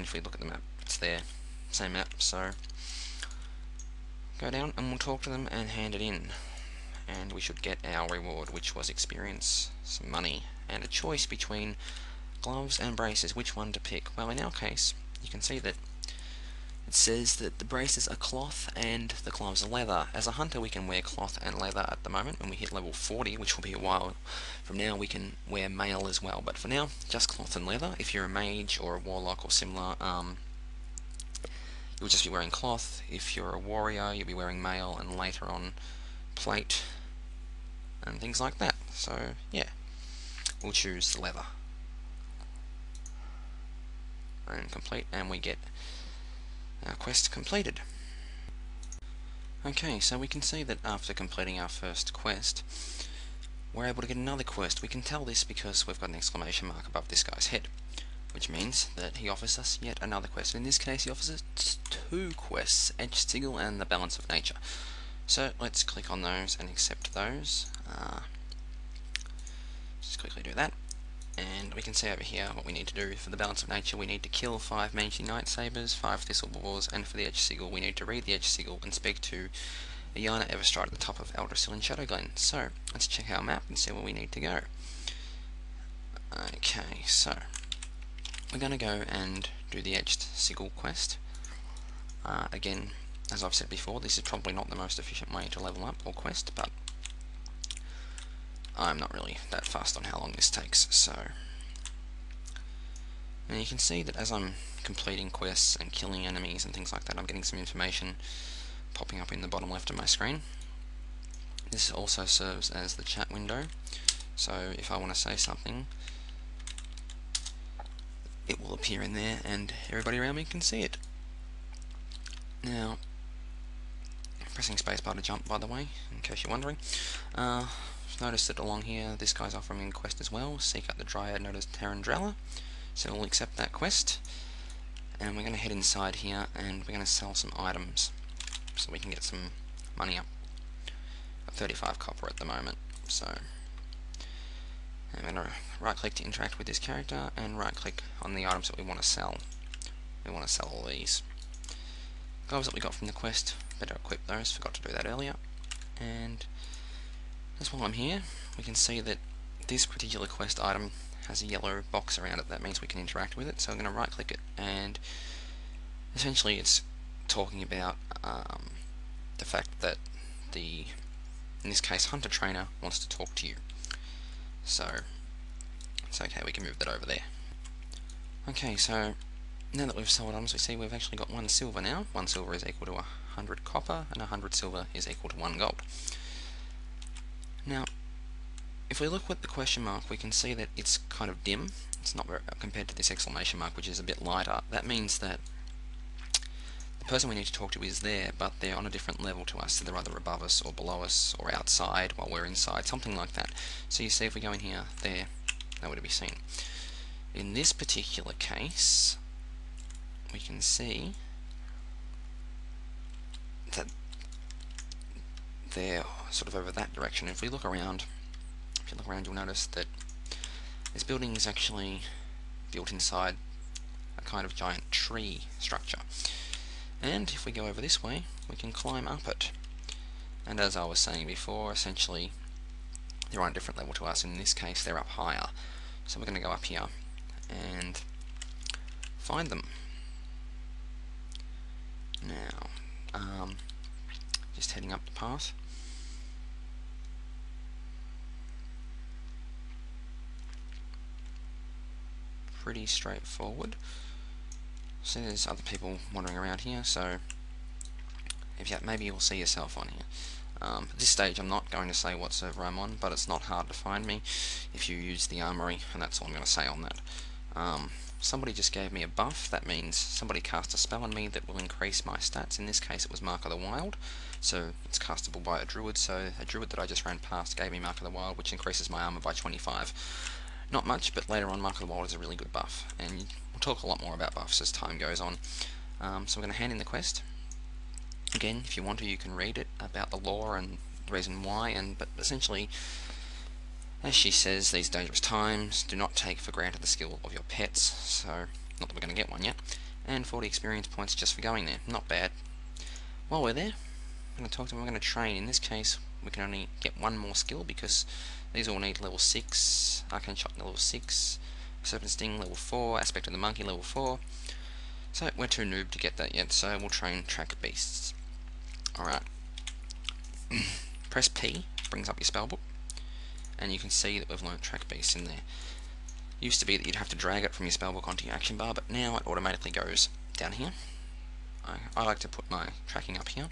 if we look at the map, it's there, same map. So go down and we'll talk to them and hand it in, and we should get our reward, which was experience, some money, and a choice between gloves and braces. Which one to pick? Well, in our case, you can see that it says that the braces are cloth and the gloves are leather. As a hunter, we can wear cloth and leather at the moment. When we hit level 40, which will be a while from now, we can wear mail as well. But for now, just cloth and leather. If you're a mage or a warlock or similar, you'll just be wearing cloth. If you're a warrior, you'll be wearing mail, and later on plate and things like that. So yeah, we'll choose the leather and complete, and we get our quest completed. Okay, so we can see that after completing our first quest, we're able to get another quest. We can tell this because we've got an exclamation mark above this guy's head, which means that he offers us yet another quest. In this case, he offers us 2 quests, Edge Sigil and the Balance of Nature. So let's click on those and accept those. Just quickly do that. And we can see over here what we need to do. For the Balance of Nature, we need to kill 5 Mangy Night Sabers, 5 Thistle Boars, and for the Edge Sigil, we need to read the Edge Sigil and speak to Ayana Everstride at the top of Eldrasil in Shadowglen. So, let's check our map and see where we need to go. Okay, so we're going to go and do the Edged Sigil quest. Again, as I've said before, this is probably not the most efficient way to level up or quest, but I'm not really that fast on how long this takes. So, and you can see that as I'm completing quests and killing enemies and things like that, I'm getting some information popping up in the bottom left of my screen. This also serves as the chat window, so if I want to say something, it will appear in there and everybody around me can see it. Now, pressing spacebar to jump, by the way, in case you're wondering. Notice that along here, this guy's offering me a quest as well. Seek out the Dryad known as Terrandrella. So we'll accept that quest, and we're going to head inside here, and we're going to sell some items, so we can get some money up. Got 35 copper at the moment, so. And we're going to right-click to interact with this character, and right-click on the items that we want to sell. We want to sell all these. Gloves that we got from the quest, better equip those, forgot to do that earlier. And just while I'm here, we can see that this particular quest item has a yellow box around it. That means we can interact with it, so I'm going to right click it, and essentially it's talking about the fact that in this case, Hunter Trainer wants to talk to you. So it's okay, we can move that over there. Okay, so now that we've sold items, we see we've actually got 1 silver now. 1 silver is equal to 100 copper, and 100 silver is equal to 1 gold. Now, if we look at the question mark, we can see that it's kind of dim. It's not very, compared to this exclamation mark, which is a bit lighter. That means that the person we need to talk to is there, but they're on a different level to us. So they're either above us or below us or outside while we're inside, something like that. So you see, if we go in here, they're nowhere to be seen. In this particular case, we can see that they're sort of over that direction. If you look around, you'll notice that this building is actually built inside a kind of giant tree structure. And if we go over this way, we can climb up it. And as I was saying before, essentially they're on a different level to us. In this case, they're up higher. So we're going to go up here and find them. Now, just heading up the path. Pretty straightforward. So there's other people wandering around here, so maybe you'll see yourself on here. At this stage I'm not going to say what server I'm on, but it's not hard to find me if you use the armory, and that's all I'm going to say on that. Somebody just gave me a buff. That means somebody cast a spell on me that will increase my stats. In this case it was Mark of the Wild, so it's castable by a druid. So a druid that I just ran past gave me Mark of the Wild, which increases my armor by 25. Not much, but later on Mark of the Wild is a really good buff, and we'll talk a lot more about buffs as time goes on. So we're going to hand in the quest. Again, if you want to, you can read it about the lore and the reason why, but essentially, as she says, these dangerous times, do not take for granted the skill of your pets, so, not that we're going to get one yet, and 40 experience points just for going there. Not bad. While we're there, I'm going to talk to them. We're going to train. In this case, we can only get one more skill because these all need level 6, Arcane Shot level 6, Serpent Sting level 4, Aspect of the Monkey level 4. So we're too noob to get that yet, so we'll train Track Beasts. Alright. Press P, brings up your spellbook, and you can see that we've learnt Track Beasts in there. Used to be that you'd have to drag it from your spellbook onto your action bar, but now it automatically goes down here. I like to put my tracking up here,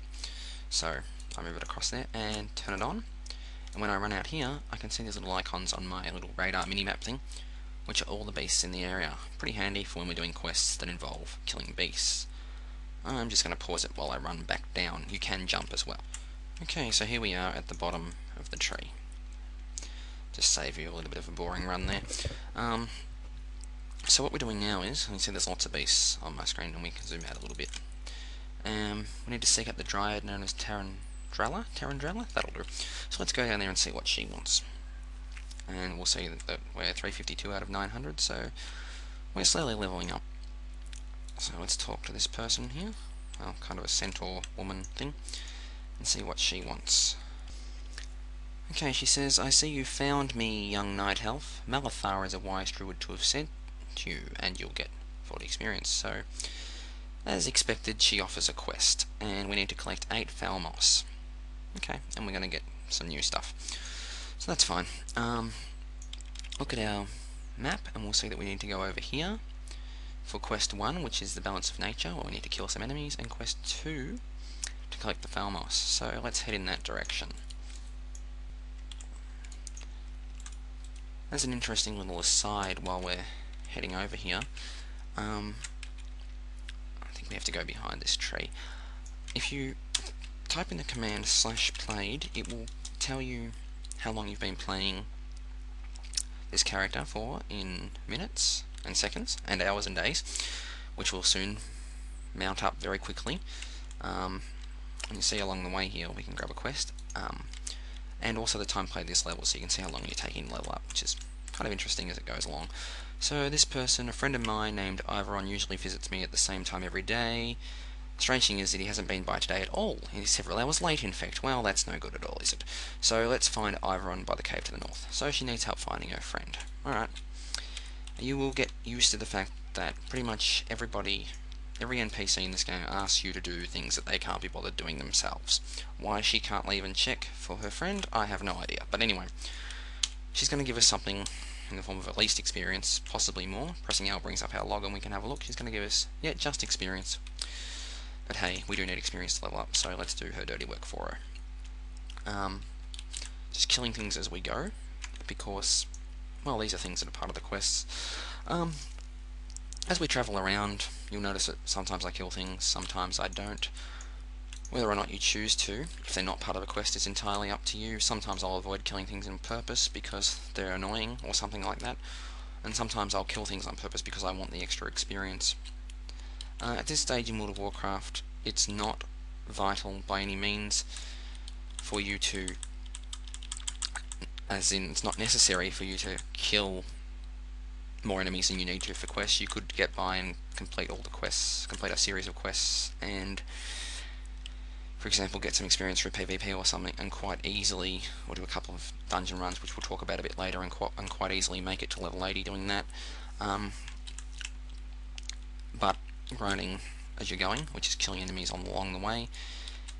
so I move it across there and turn it on. And when I run out here, I can see these little icons on my little radar minimap thing, which are all the beasts in the area. Pretty handy for when we're doing quests that involve killing beasts. I'm just going to pause it while I run back down. You can jump as well. Okay, so here we are at the bottom of the tree. Just save you a little bit of a boring run there. So what we're doing now is, you can see there's lots of beasts on my screen, and we can zoom out a little bit. We need to seek out the dryad known as Tarandrella? That'll do. So let's go down there and see what she wants. And we'll see that we're 352 out of 900, so we're slowly leveling up. So let's talk to this person here, well, kind of a centaur woman thing, and see what she wants. Okay, she says, I see you found me, young night elf. Malathar is a wise druid to have sent you, and you'll get 40 experience. So, as expected, she offers a quest, and we need to collect 8 foul moss. Okay, and we're going to get some new stuff. So that's fine. Look at our map, and we'll see that we need to go over here for quest 1, which is the balance of nature, where we need to kill some enemies, and quest 2 to collect the foul moss. So let's head in that direction. As an interesting little aside while we're heading over here, I think we have to go behind this tree. If you type in the command /played, it will tell you how long you've been playing this character for in minutes and seconds and hours and days, which will soon mount up very quickly. And you see along the way here we can grab a quest, and also the time played this level, so you can see how long you're taking to level up, which is kind of interesting as it goes along. So this person, a friend of mine named Iveron, usually visits me at the same time every day. The strange thing is that he hasn't been by today at all. He's several hours late, in fact. Well, that's no good at all, is it? So let's find Iveron by the cave to the north. So she needs help finding her friend. Alright. You will get used to the fact that pretty much every NPC in this game asks you to do things that they can't be bothered doing themselves. Why she can't leave and check for her friend, I have no idea. But anyway, she's going to give us something in the form of at least experience, possibly more. Pressing L brings up our log and we can have a look. She's going to give us, yeah, just experience. But hey, we do need experience to level up, so let's do her dirty work for her. Just killing things as we go, because, well, these are things that are part of the quests. As we travel around, you'll notice that sometimes I kill things, sometimes I don't. Whether or not you choose to, if they're not part of a quest, is entirely up to you. Sometimes I'll avoid killing things on purpose because they're annoying or something like that. And sometimes I'll kill things on purpose because I want the extra experience. At this stage in World of Warcraft, it's not vital by any means for you to, as in, it's not necessary for you to kill more enemies than you need to for quests. You could get by and complete all the quests, complete a series of quests, and, for example, get some experience through PvP or something, and quite easily, or do a couple of dungeon runs, which we'll talk about a bit later, and quite easily make it to level 80 doing that. But grinding as you're going, which is killing enemies along the way,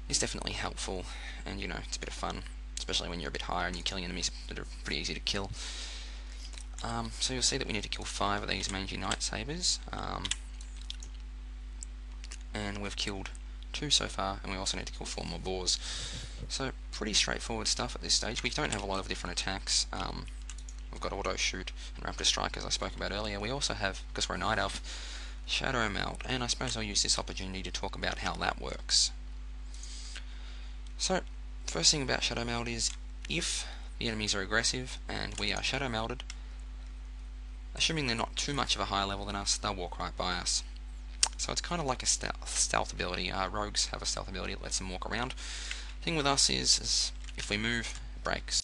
is definitely helpful, and you know, it's a bit of fun, especially when you're a bit higher and you're killing enemies that are pretty easy to kill. So you'll see that we need to kill 5 of these mangy night sabers, and we've killed 2 so far, and we also need to kill 4 more boars. So pretty straightforward stuff at this stage. We don't have a lot of different attacks. We've got auto shoot and raptor strike, as I spoke about earlier. We also have, because we're a night elf, shadow melt, and I suppose I'll use this opportunity to talk about how that works. So first thing about shadow melt is, if the enemies are aggressive and we are shadow melted, assuming they're not too much of a higher level than us, they'll walk right by us. So it's kind of like a stealth ability. Rogues have a stealth ability that lets them walk around. Thing with us is if we move, it breaks.